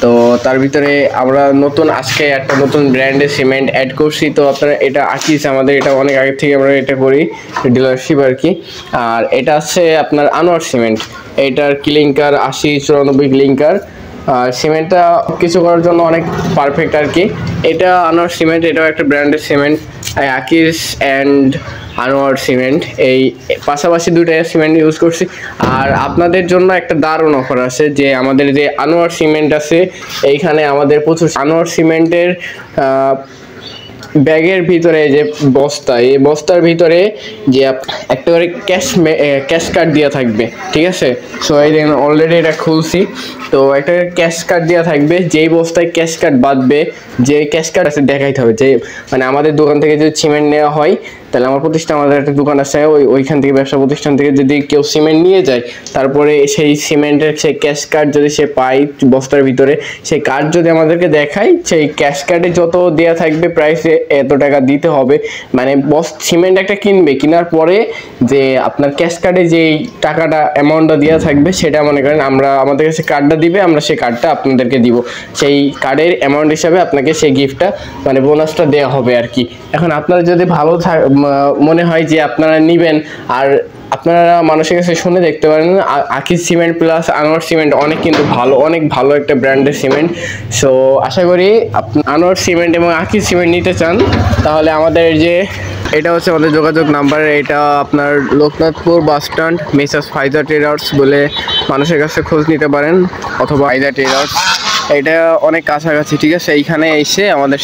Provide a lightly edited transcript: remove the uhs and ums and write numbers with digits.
তো তার ভিতরে আমরা নতুন আজকে একটা নতুন ব্র্যান্ডের সিমেন্ট অ্যাড করছি। তো আপনারা এটা আকিস, আমাদের এটা অনেক আগে থেকে আমরা এটা করি, ডিলারশিপ আর কি। আর এটা আছে আপনার আনোয়ার সিমেন্ট, এটার ক্লিংকার 80-94 ক্লিংকার। আর সিমেন্টটা কিছু করার জন্য অনেক পারফেক্ট আর কি। এটা আনোয়ার সিমেন্ট, এটাও একটা ব্র্যান্ডের সিমেন্ট, আকিস অ্যান্ড আনোয়ার সিমেন্ট, এই পাশাপাশি দুইটা সিমেন্ট ইউজ করছি। আর আপনাদের জন্য একটা দারুণ অফার আছে, যে আমাদের যে আনোয়ার সিমেন্ট আছে এইখানে আমাদের প্রচুর আনোয়ার সিমেন্টের ব্যাগের ভিতরে যে বস্তা, এই বস্তার ভিতরে যে একটা করে ক্যাশ কার্ড দেওয়া থাকবে, ঠিক আছে। সো এই দেখেন অলরেডি এটা খুলছি। তো একটা ক্যাশ কার্ড দেওয়া থাকবে, যেই বস্তায় ক্যাশ কার্ড বাঁধবে, যে ক্যাশ কার্ড আছে দেখাইতে হবে, যে মানে আমাদের দোকান থেকে যদি সিমেন্ট নেওয়া হয়, তাহলে আমার প্রতিষ্ঠান, আমাদের একটা দোকান আছে, ওইখান থেকে ব্যবসা প্রতিষ্ঠান থেকে যদি কেউ সিমেন্ট নিয়ে যায়, তারপরে সেই সিমেন্টের সেই ক্যাশ কার্ড যদি সে পায় বস্তার ভিতরে, সেই কার্ড যদি আমাদেরকে দেখায়, সেই ক্যাশ কার্ডে যত দেওয়া থাকবে প্রাইসে এত টাকা দিতে হবে, মানে সিমেন্ট একটা কিনবে, কেনার পরে যে আপনার ক্যাশ কার্ডে যেই টাকাটা অ্যামাউন্টটা দেওয়া থাকবে, সেটা মনে করেন আমরা, আমাদের কাছে কার্ডটা দিবে, আমরা সেই কার্ডটা আপনাদেরকে দিব, সেই কার্ডের অ্যামাউন্ট হিসাবে আপনাকে সেই গিফটটা মানে বোনাসটা দেওয়া হবে আর কি। এখন আপনারা যদি ভালো মনে হয় যে আপনারা নেবেন, আর আপনারা মানুষের কাছে শুনে দেখতে পারেন, আকিস সিমেন্ট প্লাস আনোয়ার সিমেন্ট অনেক কিন্তু ভালো, অনেক ভালো একটা ব্র্যান্ডের সিমেন্ট। সো আশা করি আনোয়ার সিমেন্ট এবং আকিস সিমেন্ট নিতে চান, তাহলে আমাদের যে এটা হচ্ছে আমাদের যোগাযোগ নাম্বার, এটা আপনার লোকনাথপুর বাস স্ট্যান্ড, মেসার্স ফায়দা ট্রেডার্স বলে মানুষের কাছে খোঁজ নিতে পারেন, অথবা ফায়দা ট্রেডার্স, এটা অনেক কাছাকাছি, ঠিক আছে। এইখানে এসে আমাদের